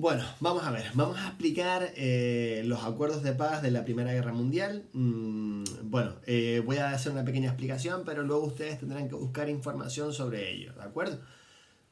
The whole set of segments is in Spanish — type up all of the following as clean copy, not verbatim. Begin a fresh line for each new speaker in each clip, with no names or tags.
Bueno, vamos a ver, vamos a explicar los acuerdos de paz de la Primera Guerra Mundial. Voy a hacer una pequeña explicación, pero luego ustedes tendrán que buscar información sobre ello, ¿de acuerdo?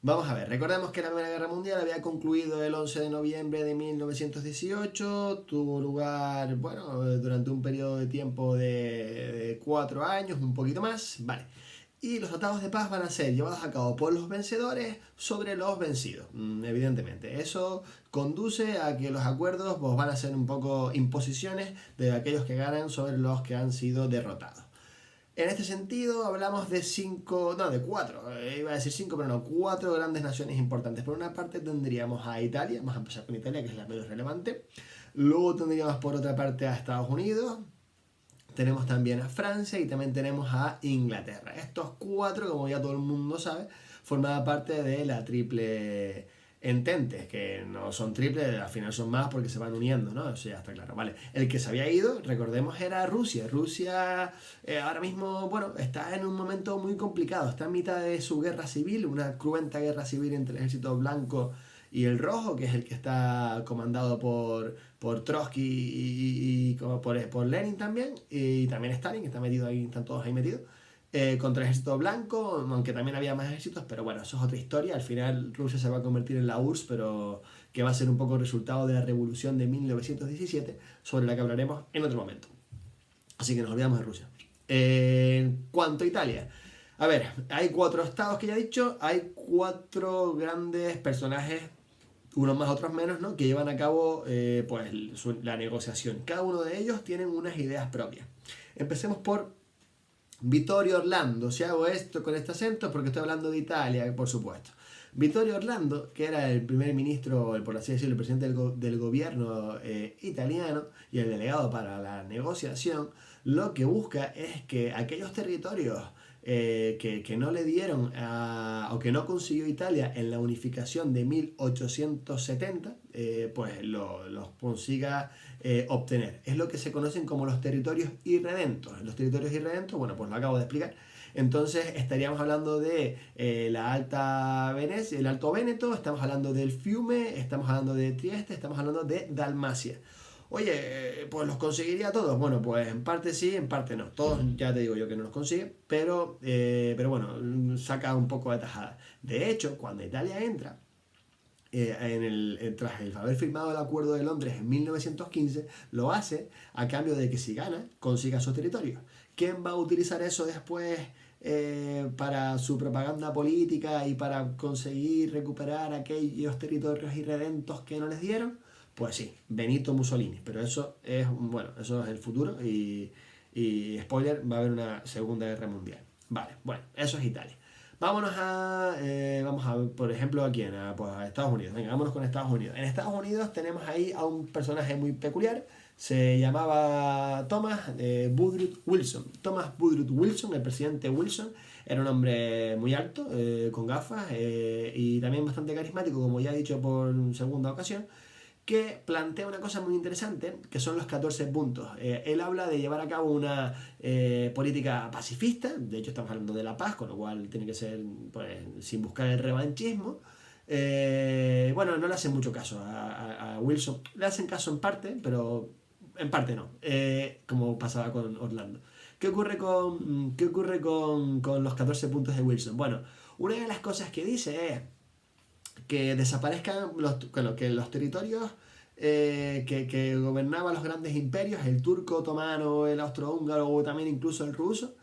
Vamos a ver, recordemos que la Primera Guerra Mundial había concluido el 11 de noviembre de 1918, tuvo lugar, durante un periodo de tiempo de 4 años, un poquito más, vale. Y los tratados de paz van a ser llevados a cabo por los vencedores sobre los vencidos, evidentemente. Eso conduce a que los acuerdos van a ser un poco imposiciones de aquellos que ganan sobre los que han sido derrotados. En este sentido, hablamos de cuatro, iba a decir cinco, pero no, cuatro grandes naciones importantes. Por una parte tendríamos a Italia, vamos a empezar con Italia, que es la menos relevante. Luego tendríamos por otra parte a Estados Unidos, tenemos también a Francia y también tenemos a Inglaterra. Estos cuatro, como ya todo el mundo sabe, formaban parte de la triple entente, que no son triples, al final son más porque se van uniendo, ¿no? Eso ya está claro, ¿vale? El que se había ido, recordemos, era Rusia. Rusia ahora mismo, está en un momento muy complicado, está en mitad de su guerra civil, una cruenta guerra civil entre el ejército blanco y el rojo, que es el que está comandado por Trotsky por Lenin también, y también Stalin, que está metido ahí, están todos ahí metidos. Contra el ejército blanco, aunque también había más ejércitos, pero bueno, eso es otra historia. Al final Rusia se va a convertir en la URSS, pero que va a ser un poco el resultado de la revolución de 1917, sobre la que hablaremos en otro momento. Así que nos olvidamos de Rusia. En cuanto a Italia, a ver, hay 4 estados que ya he dicho, hay 4 grandes personajes, unos más, otros menos, ¿no?, que llevan a cabo la negociación. Cada uno de ellos tienen unas ideas propias. Empecemos por Vittorio Orlando. Si hago esto con este acento es porque estoy hablando de Italia, por supuesto. Vittorio Orlando, que era el primer ministro, por así decirlo, el presidente del gobierno italiano y el delegado para la negociación, lo que busca es que aquellos territorios que no le dieron o que no consiguió Italia en la unificación de 1870, los consiga obtener. Es lo que se conocen como los territorios irredentos. Los territorios irredentos, pues lo acabo de explicar. Entonces estaríamos hablando de la Alta Venecia, el Alto Véneto, estamos hablando del Fiume, estamos hablando de Trieste, estamos hablando de Dalmacia. Oye, pues los conseguiría todos. Bueno, pues en parte sí, en parte no. Todos ya te digo yo que no los consigue, pero bueno, saca un poco de tajada. De hecho, cuando Italia entra tras el haber firmado el Acuerdo de Londres en 1915, lo hace a cambio de que si gana, consiga esos territorios. ¿Quién va a utilizar eso después para su propaganda política y para conseguir recuperar aquellos territorios irredentos que no les dieron? Pues sí, Benito Mussolini, pero eso es el futuro y spoiler, va a haber una Segunda Guerra Mundial. Vale, bueno, eso es Italia. Vamos a ver, por ejemplo, ¿a quién? A Estados Unidos. Venga, vámonos con Estados Unidos. En Estados Unidos tenemos ahí a un personaje muy peculiar. Se llamaba Thomas Woodrow Wilson. Thomas Woodrow Wilson, el presidente Wilson, era un hombre muy alto, con gafas y también bastante carismático, como ya he dicho por segunda ocasión, que plantea una cosa muy interesante, que son los 14 puntos. Él habla de llevar a cabo una política pacifista, de hecho estamos hablando de la paz, con lo cual tiene que ser sin buscar el revanchismo. No le hacen mucho caso a Wilson, le hacen caso en parte, pero en parte no, como pasaba con Orlando. ¿Qué ocurre con los 14 puntos de Wilson? Bueno, una de las cosas que dice es que desaparezcan que los territorios que gobernaban los grandes imperios, el turco, otomano, el austrohúngaro o también incluso el ruso,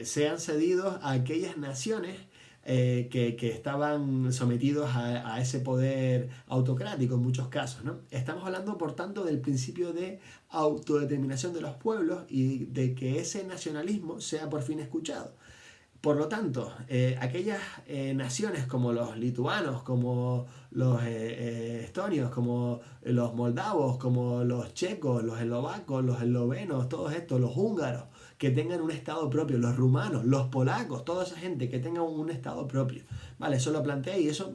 sean cedidos a aquellas naciones que estaban sometidos a ese poder autocrático en muchos casos, ¿no? Estamos hablando, por tanto, del principio de autodeterminación de los pueblos y de que ese nacionalismo sea por fin escuchado. Por lo tanto, aquellas naciones como los lituanos, como los estonios, como los moldavos, como los checos, los eslovacos, los eslovenos, todos estos, los húngaros, que tengan un estado propio, los rumanos, los polacos, toda esa gente que tenga un estado propio. Vale, eso lo plantea y eso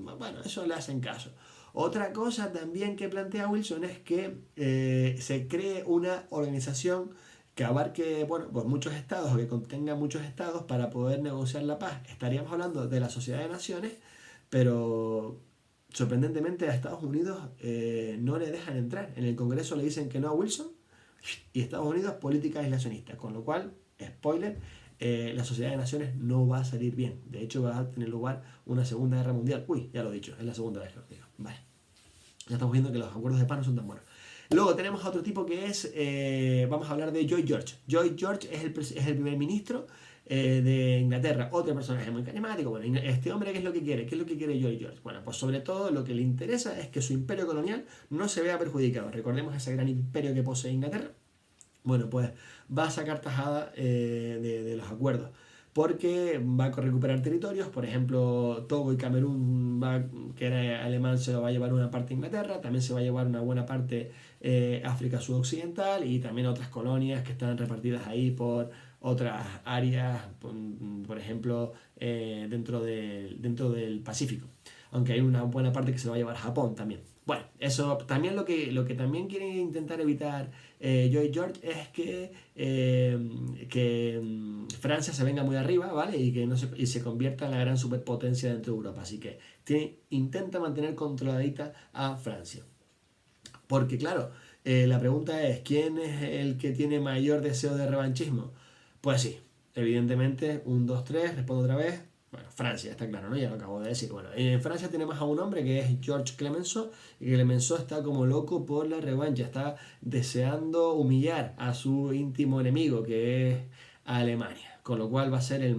le hacen caso. Otra cosa también que plantea Wilson es que se cree una organización que abarque muchos estados o que contenga muchos estados para poder negociar la paz. Estaríamos hablando de la Sociedad de Naciones, pero sorprendentemente a Estados Unidos no le dejan entrar. En el Congreso le dicen que no a Wilson y Estados Unidos política aislacionista, con lo cual, spoiler, la Sociedad de Naciones no va a salir bien. De hecho, va a tener lugar una Segunda Guerra Mundial. Uy, ya lo he dicho, es la segunda vez que lo digo. Vale. Ya estamos viendo que los acuerdos de paz no son tan buenos. Luego tenemos a otro tipo que es, vamos a hablar de Lloyd George. Lloyd George es el primer ministro de Inglaterra, otro personaje muy carismático. Bueno, este hombre, ¿qué es lo que quiere? ¿Qué es lo que quiere Lloyd George? Bueno, pues sobre todo lo que le interesa es que su imperio colonial no se vea perjudicado. Recordemos ese gran imperio que posee Inglaterra. Bueno, pues va a sacar tajada de los acuerdos, porque va a recuperar territorios. Por ejemplo, Togo y Camerún, que era alemán, se lo va a llevar una parte de Inglaterra, también se va a llevar una buena parte África sudoccidental y también otras colonias que están repartidas ahí por otras áreas, por ejemplo, dentro del Pacífico, aunque hay una buena parte que se va a llevar a Japón también. Bueno, eso también lo que también quiere intentar evitar Lloyd George es que Francia se venga muy arriba, ¿vale? Y se convierta en la gran superpotencia dentro de Europa. Así que intenta mantener controladita a Francia. Porque claro, la pregunta es, ¿quién es el que tiene mayor deseo de revanchismo? Pues sí, evidentemente, 1, 2, 3, respondo otra vez. Bueno, Francia, está claro, ¿no? Ya lo acabo de decir. Bueno, en Francia tenemos a un hombre que es Georges Clemenceau, y Clemenceau está como loco por la revancha, está deseando humillar a su íntimo enemigo, que es Alemania, con lo cual va a ser el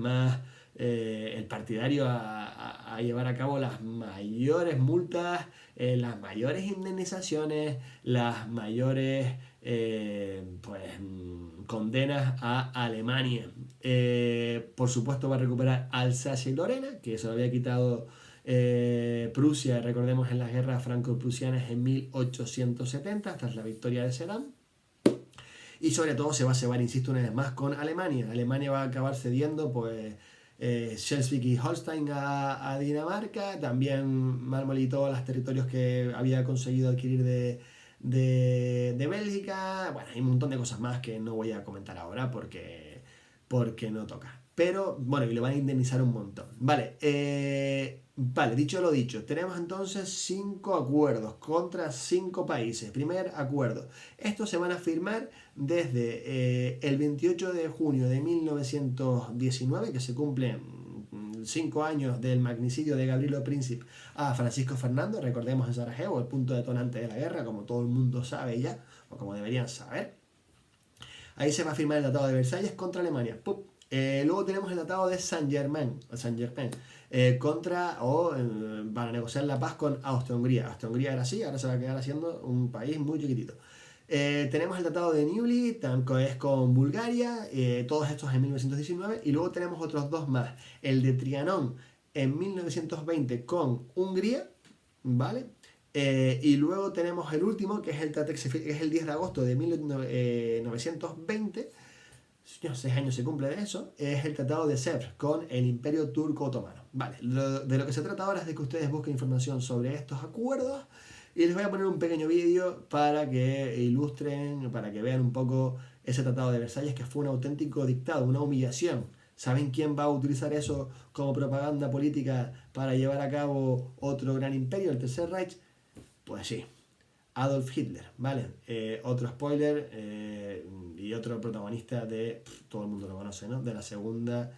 partidario a llevar a cabo las mayores multas, las mayores indemnizaciones, las mayores condenas a Alemania. Por supuesto va a recuperar Alsacia y Lorena, que se lo había quitado Prusia, recordemos, en las guerras franco-prusianas en 1870, tras la victoria de Sedan. Y sobre todo se va a cebar, insisto una vez más, con Alemania. Alemania va a acabar cediendo pues Schleswig y Holstein a Dinamarca, también Mármol y todos los territorios que había conseguido adquirir de Bélgica. Bueno, hay un montón de cosas más que no voy a comentar ahora porque no toca. Pero bueno, y le van a indemnizar un montón. Vale, dicho lo dicho, tenemos entonces 5 acuerdos contra 5 países. Primer acuerdo. Estos se van a firmar desde el 28 de junio de 1919, que se cumplen 5 años del magnicidio de Gabrielo Príncipe a Francisco Fernando, recordemos, en Sarajevo, el punto detonante de la guerra, como todo el mundo sabe ya, o como deberían saber. Ahí se va a firmar el Tratado de Versalles contra Alemania. Luego tenemos el Tratado de Saint-Germain, para negociar la paz con Austria-Hungría. Austria-Hungría era así, ahora se va a quedar siendo un país muy chiquitito. Tenemos el Tratado de Neuilly, que es con Bulgaria, todos estos en 1919, y luego tenemos otros 2 más. El de Trianon en 1920 con Hungría, ¿vale? Y luego tenemos el último, que es el 10 de agosto de 1920, 6 años se cumple de eso, es el Tratado de Sèvres con el Imperio Turco Otomano. Vale, de lo que se trata ahora es de que ustedes busquen información sobre estos acuerdos, y les voy a poner un pequeño vídeo para que ilustren, para que vean un poco ese Tratado de Versalles, que fue un auténtico dictado, una humillación. ¿Saben quién va a utilizar eso como propaganda política para llevar a cabo otro gran imperio, el Tercer Reich? Pues sí, Adolf Hitler, ¿vale? Otro spoiler y otro protagonista todo el mundo lo conoce, ¿no? De la Segunda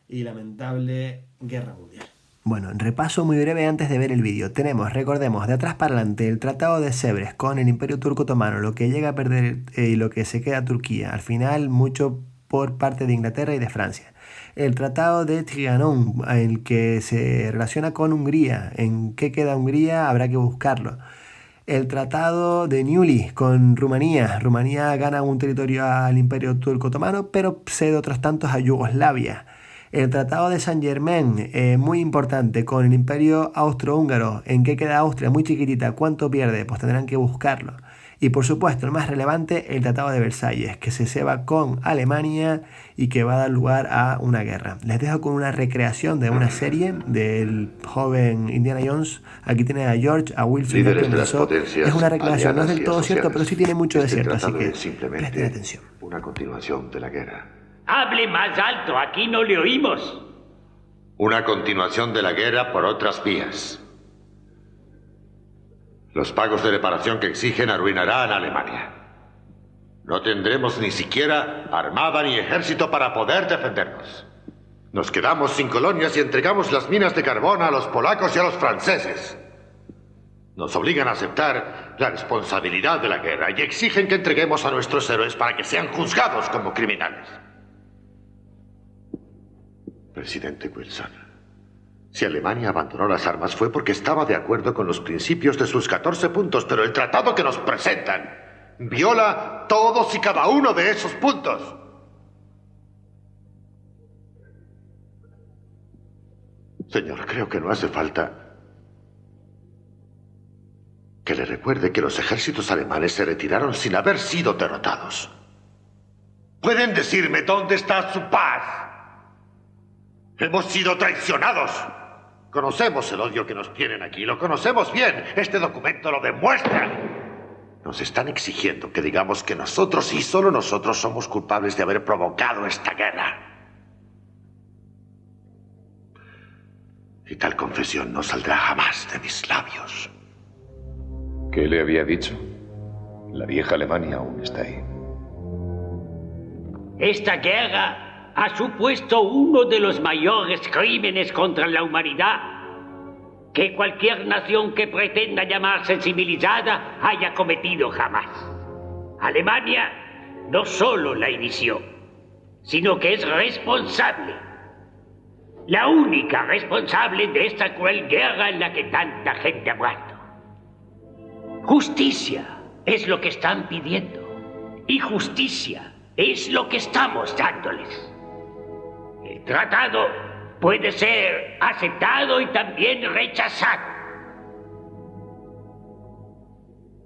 y lamentable Guerra Mundial. Bueno, repaso muy breve antes de ver el vídeo. Recordemos, de atrás para adelante, el Tratado de Sèvres con el Imperio Turco Otomano, lo que llega a perder y lo que se queda Turquía. Al final, mucho por parte de Inglaterra y de Francia. El Tratado de Trianon, el que se relaciona con Hungría. ¿En qué queda Hungría? Habrá que buscarlo. El Tratado de Neuilly con Rumanía. Rumanía gana un territorio al Imperio Turco Otomano, pero cede otros tantos a Yugoslavia. El Tratado de Saint-Germain, muy importante, con el Imperio Austrohúngaro. ¿En qué queda Austria? Muy chiquitita. ¿Cuánto pierde? Pues tendrán que buscarlo. Y por supuesto, el más relevante, el Tratado de Versalles, que se ceba con Alemania y que va a dar lugar a una guerra. Les dejo con una recreación de una serie del joven Indiana Jones. Aquí tiene a George, a Wilson, a Clemenceau. Es una recreación, no es del todo cierto, pero sí tiene mucho de cierto, así que presten atención.
Una continuación de la guerra.
¡Hable más alto! Aquí no le oímos.
Una continuación de la guerra por otras vías. Los pagos de reparación que exigen arruinarán a Alemania. No tendremos ni siquiera armada ni ejército para poder defendernos. Nos quedamos sin colonias y entregamos las minas de carbón a los polacos y a los franceses. Nos obligan a aceptar la responsabilidad de la guerra y exigen que entreguemos a nuestros héroes para que sean juzgados como criminales. Presidente Wilson, si Alemania abandonó las armas fue porque estaba de acuerdo con los principios de sus 14 puntos, pero el tratado que nos presentan viola todos y cada uno de esos puntos. Señor, creo que no hace falta que le recuerde que los ejércitos alemanes se retiraron sin haber sido derrotados. ¿Pueden decirme dónde está su paz? Hemos sido traicionados. Conocemos el odio que nos tienen aquí, lo conocemos bien. Este documento lo demuestra. Nos están exigiendo que digamos que nosotros y solo nosotros somos culpables de haber provocado esta guerra. Y tal confesión no saldrá jamás de mis labios.
¿Qué le había dicho? La vieja Alemania aún está ahí.
Esta guerra ha supuesto uno de los mayores crímenes contra la humanidad que cualquier nación que pretenda llamarse civilizada haya cometido jamás. Alemania no solo la inició, sino que es responsable. La única responsable de esta cruel guerra en la que tanta gente ha muerto. Justicia es lo que están pidiendo. Y justicia es lo que estamos dándoles. El tratado puede ser aceptado y también rechazado.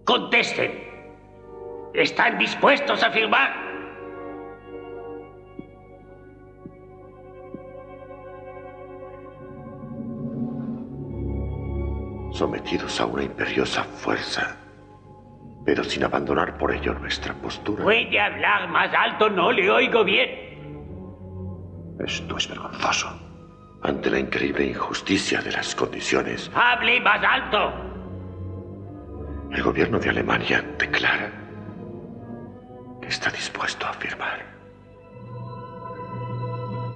Contesten. ¿Están dispuestos a firmar?
Sometidos a una imperiosa fuerza, pero sin abandonar por ello nuestra postura.
¿Puede hablar más alto? No le oigo bien.
Esto es vergonzoso. Ante la increíble injusticia de las condiciones,
¡Hable más alto!
el gobierno de Alemania declara que está dispuesto a firmar.